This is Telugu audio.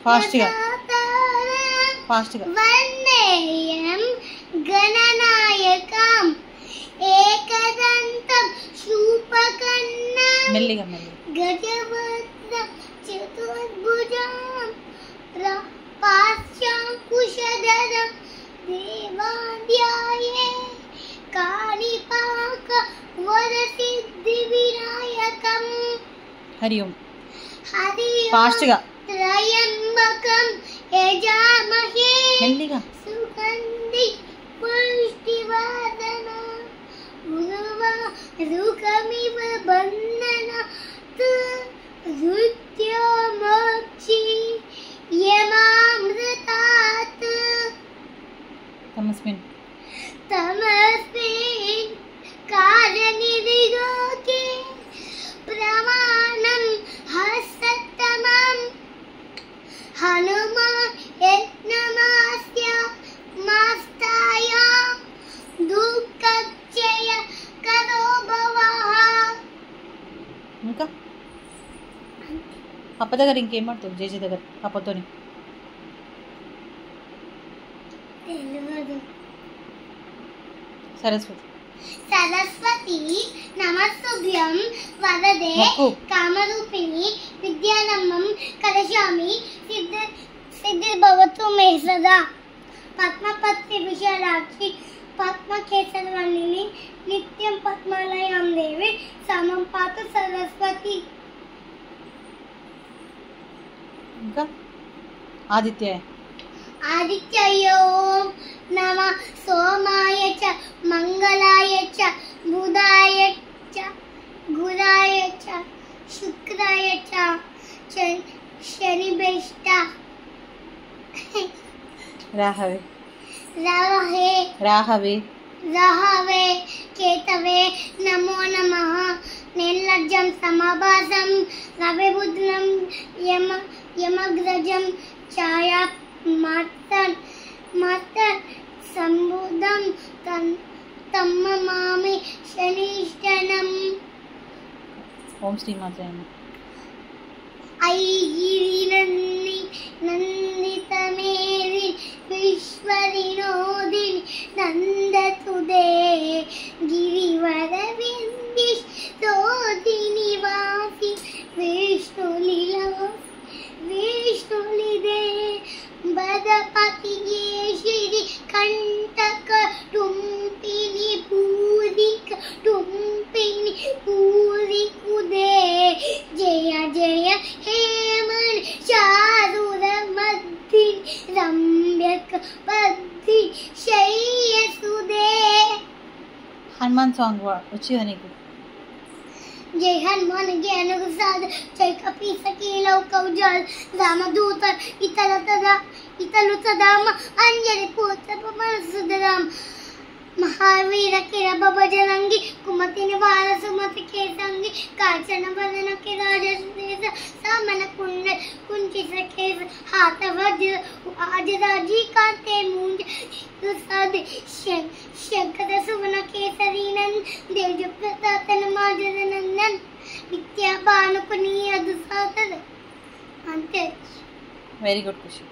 ఫాస్ట్గా వందేయం గణనాయకం ఏకదంతం శూపకర్ణం మెల్లిగా గజవక్త్రం చతుర్భుజం పాశాంకుశధరం దేవాధ్యాయే కాణిపాక వరసిద్ధి వినాయకం. హరి ఓం. హరి ఫాస్ట్గా త్రయంబకం యజామహే మెల్లిగా సుగంధి పుష్టివర్ధనం ఉర్వారుకమివ బంధనాత్ మృత్యోర్మోక్షి యమామృతాత్. తమస్మిన్ కారణిదిగోకే ప్రమాణం హస్తమం హనుమాన్ యజ్ఞమాస్య మాస్తాయ దుఃఖక్షయ కరో భవః. ఇంకా అప్ప దగ్గర ఇంకేం పడుతుంది? జేజీ దగ్గర అప్పతోని తెలియదు. సరస్వతి సరస్వతి నమస్తుభ్యం వరదే కామరూపిణి విద్యారంభం కరిష్యామి సిద్ధిర్భవతు మే సదా. పద్మపత్రి విశాలాక్షి పద్మకేసరవర్ణిని నిత్యం పద్మాలయాం దేవి సమం పాతు సరస్వతి. ఇంకా ఆదిత్య ఆదిత్యయో నమ సోమాయ చ మంగళాయ చ బుధాయ చ గురాయ చ శుక్రాయ చ శనిబెష్ట రాహవే రవహే రాహవే రహవే కేతవే నమో నమః. నిర్లజ్జం సమభాసం రవిబుద్రం యమగ్రజం ఛాయా మాతర్ సంబుధం తమ్మమామి శనిష్టనం. ఓం శ్రీ మాత్రే. ఐగిరి నందితమేరి విశ్వవినోదిని నందతుదే గిరివర విందిస్తోదిని వాసి విష్ణులిదే బదపతి శ్రీ కంటక టుంపిని పూరిక టుంపిని పూరికుదే జయ జయ హేమన్ చారుర మధ్య రమ్యక పద్ధి శయ్యసుదే. హనుమాన్ సాంగ్ వచ్చిందా నీకు? जय हनुमान ज्ञान प्रसाद जय कपीसकी लौकौजल रामदूत इतलुतदाम अंजलि पुत्र सुधराम महावीर किर बजरंगी कुमति निवार सुमति के संगी कांचन वदन के राजदेश सामन कुंचित केश हाथ वज्र आज राजी कांते मूंज सुसाद शंकर सुवन केसरी नंद देव प्रतापन माजर नंदन विद्या भानुकुनी अदुसाद. అంతే. వెరీ గుడ్ ఖుషి.